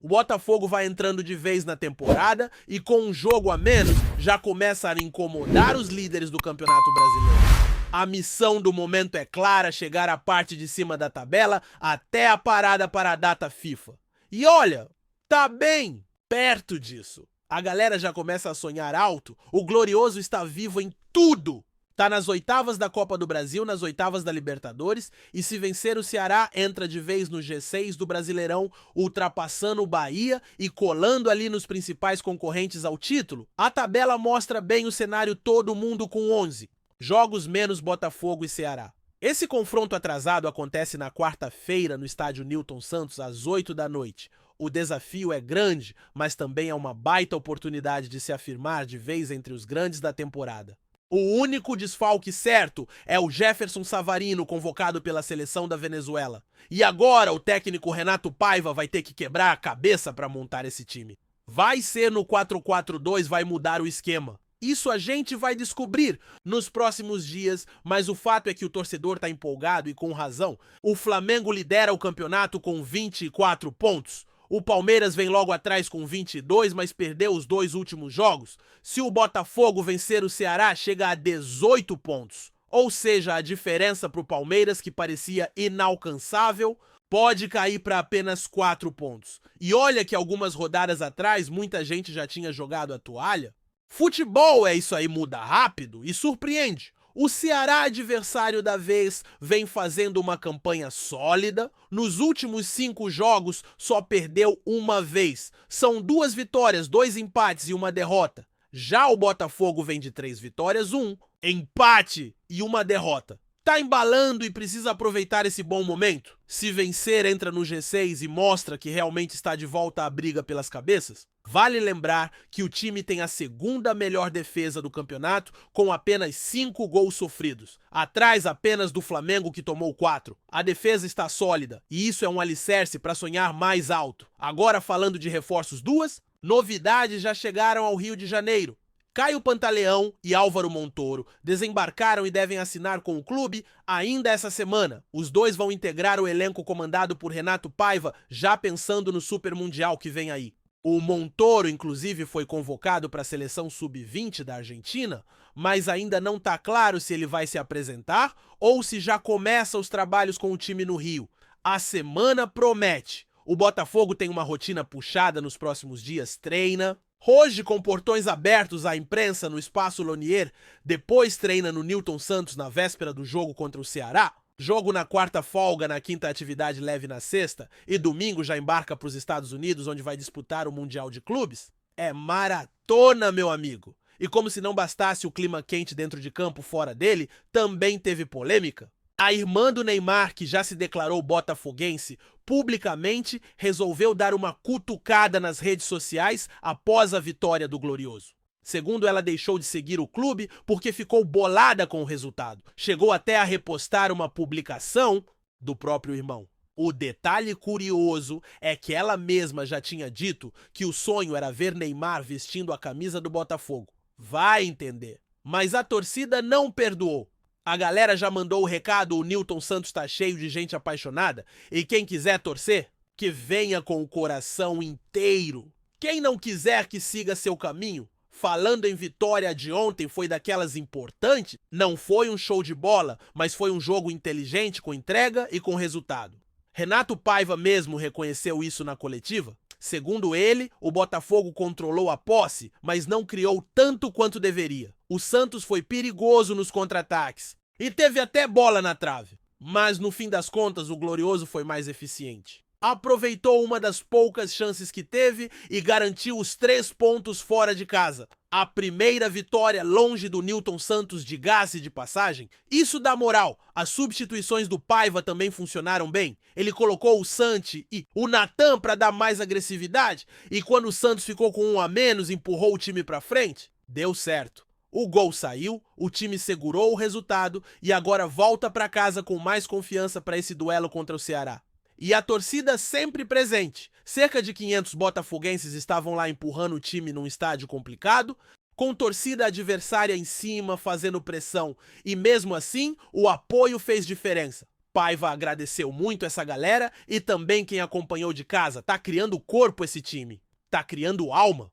O Botafogo vai entrando de vez na temporada e com um jogo a menos já começa a incomodar os líderes do Campeonato Brasileiro. A missão do momento é clara, chegar à parte de cima da tabela até a parada para a data FIFA. E olha, tá bem perto disso. A galera já começa a sonhar alto, o Glorioso está vivo em tudo. Tá nas oitavas da Copa do Brasil, nas oitavas da Libertadores, e se vencer o Ceará, entra de vez no G6 do Brasileirão, ultrapassando o Bahia e colando ali nos principais concorrentes ao título. A tabela mostra bem o cenário, todo mundo com 11 jogos menos Botafogo e Ceará. Esse confronto atrasado acontece na quarta-feira no estádio Newton Santos, às 8 da noite. O desafio é grande, mas também é uma baita oportunidade de se afirmar de vez entre os grandes da temporada. O único desfalque certo é o Jefferson Savarino, convocado pela seleção da Venezuela. E agora o técnico Renato Paiva vai ter que quebrar a cabeça para montar esse time. Vai ser no 4-4-2, vai mudar o esquema. Isso a gente vai descobrir nos próximos dias, mas o fato é que o torcedor está empolgado e com razão. O Flamengo lidera o campeonato com 24 pontos. O Palmeiras vem logo atrás com 22, mas perdeu os 2 últimos jogos. Se o Botafogo vencer o Ceará, chega a 18 pontos. Ou seja, a diferença para o Palmeiras, que parecia inalcançável, pode cair para apenas 4 pontos. E olha que algumas rodadas atrás, muita gente já tinha jogado a toalha. Futebol é isso aí, muda rápido e surpreende. O Ceará, adversário da vez, vem fazendo uma campanha sólida. Nos últimos 5 jogos, só perdeu uma vez. São 2 vitórias, 2 empates e uma derrota. Já o Botafogo vem de 3 vitórias, 1 empate e uma derrota. Tá embalando e precisa aproveitar esse bom momento? Se vencer, entra no G6 e mostra que realmente está de volta à briga pelas cabeças? Vale lembrar que o time tem a segunda melhor defesa do campeonato, com apenas 5 gols sofridos. Atrás apenas do Flamengo, que tomou 4. A defesa está sólida e isso é um alicerce para sonhar mais alto. Agora, falando de reforços, 2 novidades já chegaram ao Rio de Janeiro. Caio Pantaleão e Álvaro Montoro desembarcaram e devem assinar com o clube ainda essa semana. Os 2 vão integrar o elenco comandado por Renato Paiva, já pensando no Super Mundial que vem aí. O Montoro, inclusive, foi convocado para a seleção sub-20 da Argentina, mas ainda não está claro se ele vai se apresentar ou se já começa os trabalhos com o time no Rio. A semana promete. O Botafogo tem uma rotina puxada nos próximos dias, treina. Hoje, com portões abertos à imprensa no Espaço Lonier, depois treina no Newton Santos na véspera do jogo contra o Ceará. Jogo na quarta, folga na quinta, atividade leve na sexta, e domingo já embarca para os Estados Unidos, onde vai disputar o Mundial de Clubes. É maratona, meu amigo! E como se não bastasse o clima quente dentro de campo, fora dele, também teve polêmica. A irmã do Neymar, que já se declarou botafoguense, publicamente resolveu dar uma cutucada nas redes sociais após a vitória do Glorioso. Segundo ela, deixou de seguir o clube porque ficou bolada com o resultado. Chegou até a repostar uma publicação do próprio irmão. O detalhe curioso é que ela mesma já tinha dito que o sonho era ver Neymar vestindo a camisa do Botafogo. Vai entender. Mas a torcida não perdoou. A galera já mandou o recado, o Newton Santos tá cheio de gente apaixonada, e quem quiser torcer, que venha com o coração inteiro. Quem não quiser que siga seu caminho, falando em vitória de ontem, foi daquelas importantes, não foi um show de bola, mas foi um jogo inteligente, com entrega e com resultado. Renato Paiva mesmo reconheceu isso na coletiva. Segundo ele, o Botafogo controlou a posse, mas não criou tanto quanto deveria. O Santos foi perigoso nos contra-ataques e teve até bola na trave, mas no fim das contas o Glorioso foi mais eficiente. Aproveitou uma das poucas chances que teve e garantiu os 3 pontos fora de casa. A primeira vitória longe do Newton Santos, de gás e de passagem. Isso dá moral. As substituições do Paiva também funcionaram bem. Ele colocou o Santi e o Natan para dar mais agressividade, e quando o Santos ficou com 1 a menos, empurrou o time para frente. Deu certo. O gol saiu, o time segurou o resultado e agora volta para casa com mais confiança para esse duelo contra o Ceará. E a torcida sempre presente. Cerca de 500 botafoguenses estavam lá empurrando o time num estádio complicado, com torcida adversária em cima, fazendo pressão. E mesmo assim, o apoio fez diferença. Paiva agradeceu muito essa galera e também quem acompanhou de casa. Tá criando corpo esse time. Tá criando alma.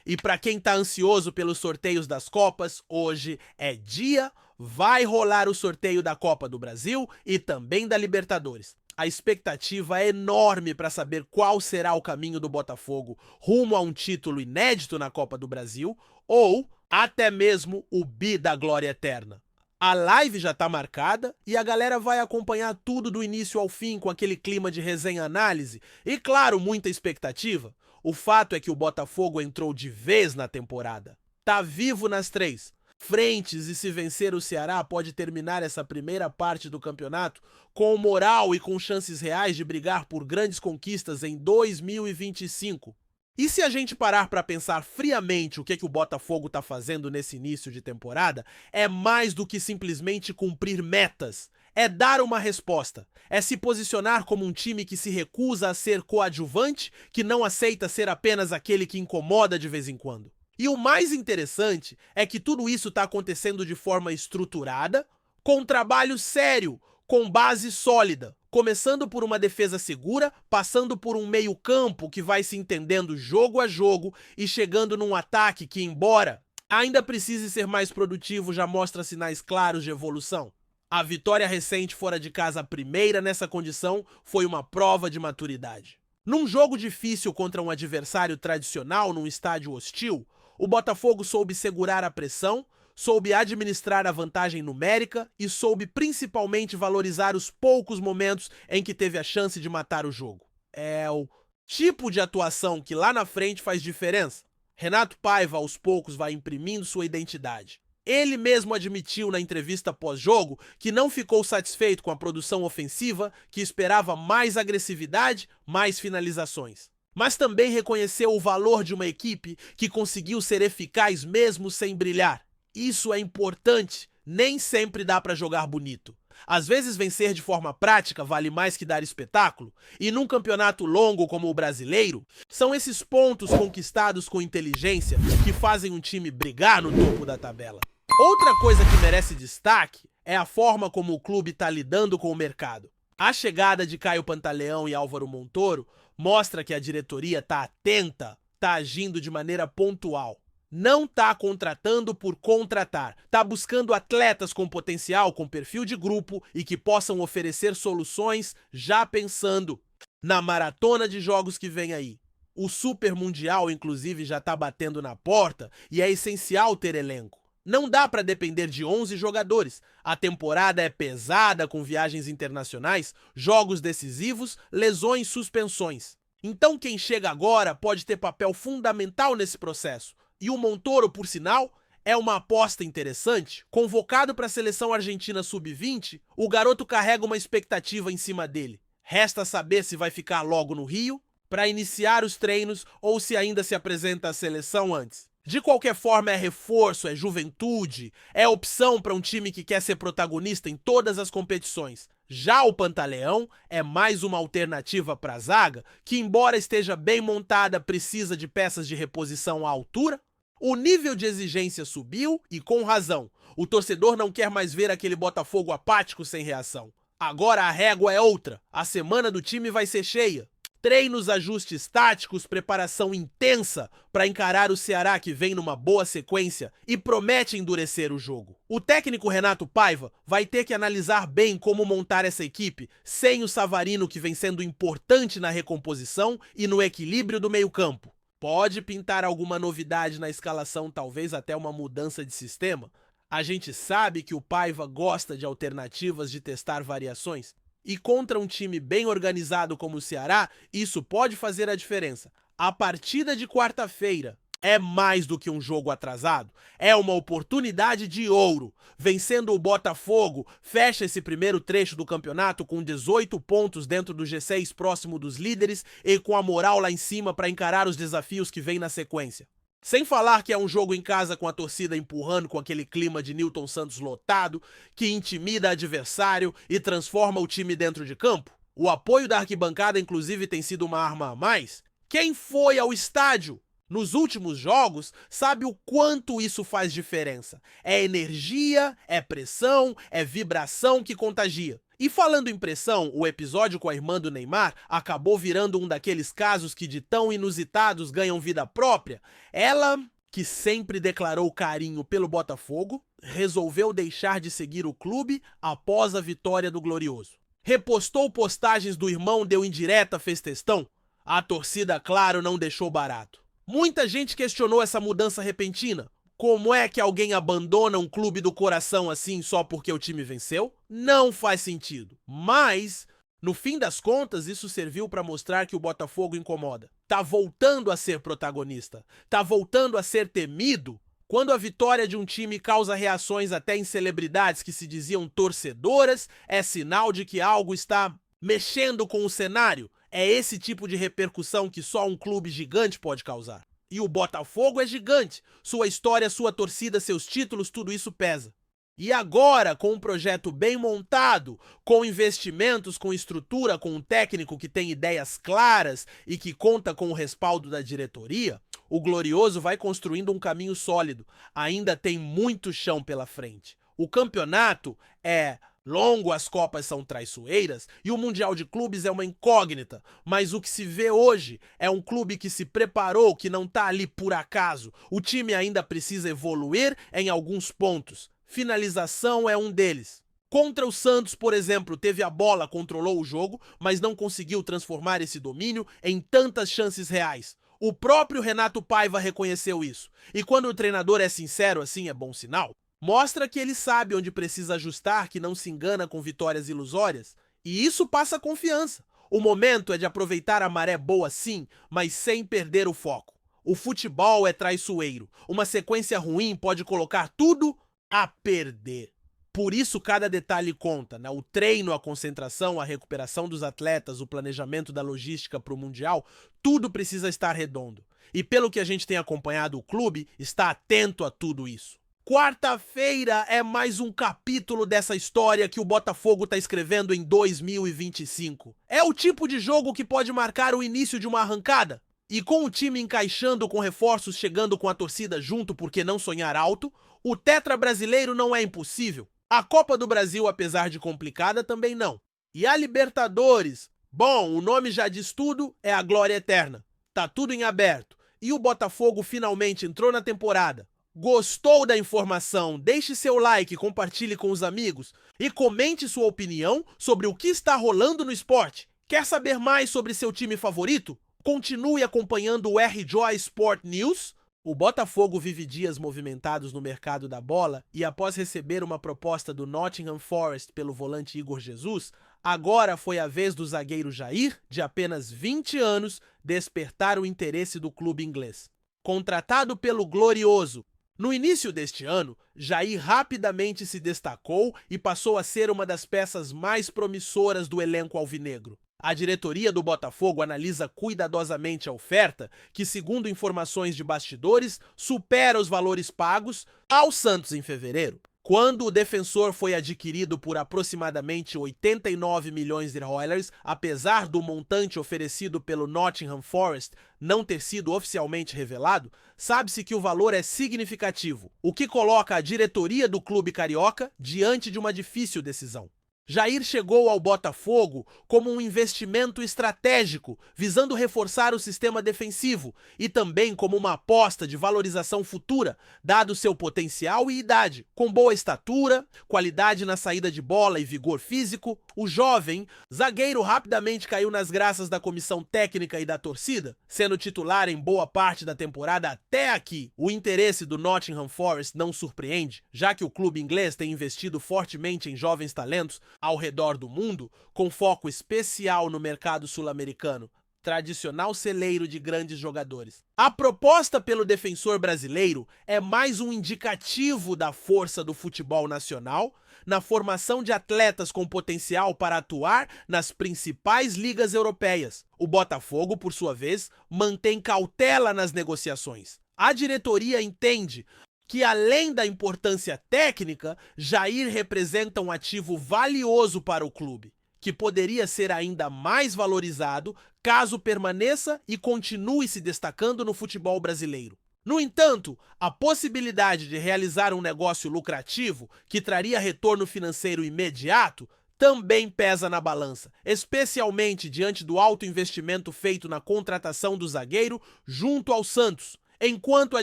E pra quem tá ansioso pelos sorteios das Copas, hoje é dia, vai rolar o sorteio da Copa do Brasil e também da Libertadores. A expectativa é enorme para saber qual será o caminho do Botafogo rumo a um título inédito na Copa do Brasil ou até mesmo o bi da glória eterna. A live já tá marcada e a galera vai acompanhar tudo do início ao fim com aquele clima de resenha-análise e, claro, muita expectativa. O fato é que o Botafogo entrou de vez na temporada. Tá vivo nas 3 frentes e se vencer o Ceará pode terminar essa primeira parte do campeonato com moral e com chances reais de brigar por grandes conquistas em 2025. E se a gente parar para pensar friamente o que o Botafogo tá fazendo nesse início de temporada, é mais do que simplesmente cumprir metas. É dar uma resposta. É se posicionar como um time que se recusa a ser coadjuvante, que não aceita ser apenas aquele que incomoda de vez em quando. E o mais interessante é que tudo isso está acontecendo de forma estruturada, com trabalho sério, com base sólida. Começando por uma defesa segura, passando por um meio-campo que vai se entendendo jogo a jogo e chegando num ataque que, embora ainda precise ser mais produtivo, já mostra sinais claros de evolução. A vitória recente fora de casa, a primeira nessa condição, foi uma prova de maturidade. Num jogo difícil contra um adversário tradicional num estádio hostil, o Botafogo soube segurar a pressão, soube administrar a vantagem numérica e soube principalmente valorizar os poucos momentos em que teve a chance de matar o jogo. É o tipo de atuação que lá na frente faz diferença. Renato Paiva aos poucos vai imprimindo sua identidade. Ele mesmo admitiu na entrevista pós-jogo que não ficou satisfeito com a produção ofensiva, que esperava mais agressividade, mais finalizações. Mas também reconheceu o valor de uma equipe que conseguiu ser eficaz mesmo sem brilhar. Isso é importante, nem sempre dá para jogar bonito. Às vezes vencer de forma prática vale mais que dar espetáculo, e num campeonato longo como o brasileiro, são esses pontos conquistados com inteligência que fazem um time brigar no topo da tabela. Outra coisa que merece destaque é a forma como o clube está lidando com o mercado. A chegada de Caio Pantaleão e Álvaro Montoro mostra que a diretoria está atenta, está agindo de maneira pontual. Não está contratando por contratar, está buscando atletas com potencial, com perfil de grupo e que possam oferecer soluções já pensando na maratona de jogos que vem aí. O Super Mundial, inclusive, já está batendo na porta e é essencial ter elenco. Não dá para depender de 11 jogadores. A temporada é pesada com viagens internacionais, jogos decisivos, lesões, suspensões. Então quem chega agora pode ter papel fundamental nesse processo. E o Montoro, por sinal, é uma aposta interessante. Convocado para a seleção argentina sub-20, o garoto carrega uma expectativa em cima dele. Resta saber se vai ficar logo no Rio para iniciar os treinos ou se ainda se apresenta à seleção antes. De qualquer forma, é reforço, é juventude, é opção para um time que quer ser protagonista em todas as competições. Já o Pantaleão é mais uma alternativa para a zaga, que embora esteja bem montada, precisa de peças de reposição à altura. O nível de exigência subiu e com razão. O torcedor não quer mais ver aquele Botafogo apático sem reação. Agora a régua é outra. A semana do time vai ser cheia. Treinos, ajustes táticos, preparação intensa para encarar o Ceará que vem numa boa sequência e promete endurecer o jogo. O técnico Renato Paiva vai ter que analisar bem como montar essa equipe sem o Savarino, que vem sendo importante na recomposição e no equilíbrio do meio-campo. Pode pintar alguma novidade na escalação, talvez até uma mudança de sistema. A gente sabe que o Paiva gosta de alternativas, de testar variações. E contra um time bem organizado como o Ceará, isso pode fazer a diferença. A partida de quarta-feira é mais do que um jogo atrasado. É uma oportunidade de ouro. Vencendo o Botafogo, fecha esse primeiro trecho do campeonato com 18 pontos dentro do G6 próximo dos líderes e com a moral lá em cima para encarar os desafios que vêm na sequência. Sem falar que é um jogo em casa com a torcida empurrando com aquele clima de Nilton Santos lotado, que intimida adversário e transforma o time dentro de campo. O apoio da arquibancada, inclusive, tem sido uma arma a mais. Quem foi ao estádio nos últimos jogos sabe o quanto isso faz diferença. É energia, é pressão, é vibração que contagia. E falando em pressão, o episódio com a irmã do Neymar acabou virando um daqueles casos que de tão inusitados ganham vida própria. Ela, que sempre declarou carinho pelo Botafogo, resolveu deixar de seguir o clube após a vitória do Glorioso. Repostou postagens do irmão, deu indireta, fez textão. A torcida, claro, não deixou barato. Muita gente questionou essa mudança repentina. Como é que alguém abandona um clube do coração assim só porque o time venceu? Não faz sentido. Mas, no fim das contas, isso serviu para mostrar que o Botafogo incomoda. Tá voltando a ser protagonista. Tá voltando a ser temido. Quando a vitória de um time causa reações até em celebridades que se diziam torcedoras, é sinal de que algo está mexendo com o cenário. É esse tipo de repercussão que só um clube gigante pode causar. E o Botafogo é gigante. Sua história, sua torcida, seus títulos, tudo isso pesa. E agora, com um projeto bem montado, com investimentos, com estrutura, com um técnico que tem ideias claras e que conta com o respaldo da diretoria, o Glorioso vai construindo um caminho sólido. Ainda tem muito chão pela frente. O campeonato é longo, as copas são traiçoeiras e o Mundial de Clubes é uma incógnita, mas o que se vê hoje é um clube que se preparou, que não tá ali por acaso. O time ainda precisa evoluir em alguns pontos. Finalização é um deles. Contra o Santos, por exemplo, teve a bola, controlou o jogo, mas não conseguiu transformar esse domínio em tantas chances reais. O próprio Renato Paiva reconheceu isso. E quando o treinador é sincero assim, é bom sinal. Mostra que ele sabe onde precisa ajustar, que não se engana com vitórias ilusórias. E isso passa confiança. O momento é de aproveitar a maré boa sim, mas sem perder o foco. O futebol é traiçoeiro. Uma sequência ruim pode colocar tudo a perder. Por isso cada detalhe conta, né? O treino, a concentração, a recuperação dos atletas, o planejamento da logística para o Mundial, tudo precisa estar redondo. E pelo que a gente tem acompanhado o clube, está atento a tudo isso. Quarta-feira é mais um capítulo dessa história que o Botafogo está escrevendo em 2025. É o tipo de jogo que pode marcar o início de uma arrancada. E com o time encaixando, com reforços chegando com a torcida junto, por que não sonhar alto, o tetra brasileiro não é impossível. A Copa do Brasil, apesar de complicada, também não. E a Libertadores? Bom, o nome já diz tudo, é a glória eterna. Tá tudo em aberto. E o Botafogo finalmente entrou na temporada. Gostou da informação? Deixe seu like, compartilhe com os amigos e comente sua opinião sobre o que está rolando no esporte. Quer saber mais sobre seu time favorito? Continue acompanhando o R-Joy Sport News. O Botafogo vive dias movimentados no mercado da bola e após receber uma proposta do Nottingham Forest pelo volante Igor Jesus, agora foi a vez do zagueiro Jair, de apenas 20 anos, despertar o interesse do clube inglês. Contratado pelo Glorioso, no início deste ano, Jair rapidamente se destacou e passou a ser uma das peças mais promissoras do elenco alvinegro. A diretoria do Botafogo analisa cuidadosamente a oferta, que, segundo informações de bastidores, supera os valores pagos ao Santos em fevereiro. Quando o defensor foi adquirido por aproximadamente 89 milhões de dólares, apesar do montante oferecido pelo Nottingham Forest não ter sido oficialmente revelado, sabe-se que o valor é significativo, o que coloca a diretoria do clube carioca diante de uma difícil decisão. Jair chegou ao Botafogo como um investimento estratégico, visando reforçar o sistema defensivo e também como uma aposta de valorização futura, dado seu potencial e idade. Com boa estatura, qualidade na saída de bola e vigor físico, o jovem zagueiro rapidamente caiu nas graças da comissão técnica e da torcida, sendo titular em boa parte da temporada até aqui. O interesse do Nottingham Forest não surpreende, já que o clube inglês tem investido fortemente em jovens talentos ao redor do mundo, com foco especial no mercado sul-americano, tradicional celeiro de grandes jogadores. A proposta pelo defensor brasileiro é mais um indicativo da força do futebol nacional na formação de atletas com potencial para atuar nas principais ligas europeias. O Botafogo, por sua vez, mantém cautela nas negociações. A diretoria entende que, além da importância técnica, Jair representa um ativo valioso para o clube, que poderia ser ainda mais valorizado caso permaneça e continue se destacando no futebol brasileiro. No entanto, a possibilidade de realizar um negócio lucrativo que traria retorno financeiro imediato também pesa na balança, especialmente diante do alto investimento feito na contratação do zagueiro junto ao Santos. Enquanto a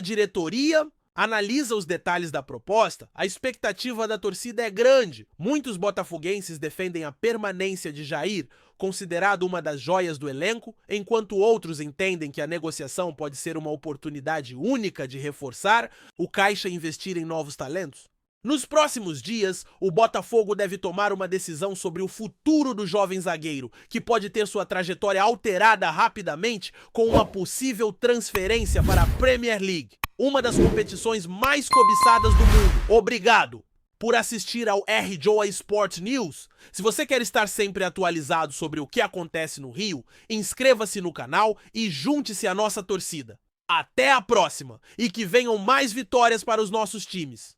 diretoria analisa os detalhes da proposta, a expectativa da torcida é grande. Muitos botafoguenses defendem a permanência de Jair, considerado uma das joias do elenco, enquanto outros entendem que a negociação pode ser uma oportunidade única de reforçar o caixa e investir em novos talentos. Nos próximos dias, o Botafogo deve tomar uma decisão sobre o futuro do jovem zagueiro, que pode ter sua trajetória alterada rapidamente com uma possível transferência para a Premier League, uma das competições mais cobiçadas do mundo. Obrigado por assistir ao RJ Sport News. Se você quer estar sempre atualizado sobre o que acontece no Rio, inscreva-se no canal e junte-se à nossa torcida. Até a próxima e que venham mais vitórias para os nossos times.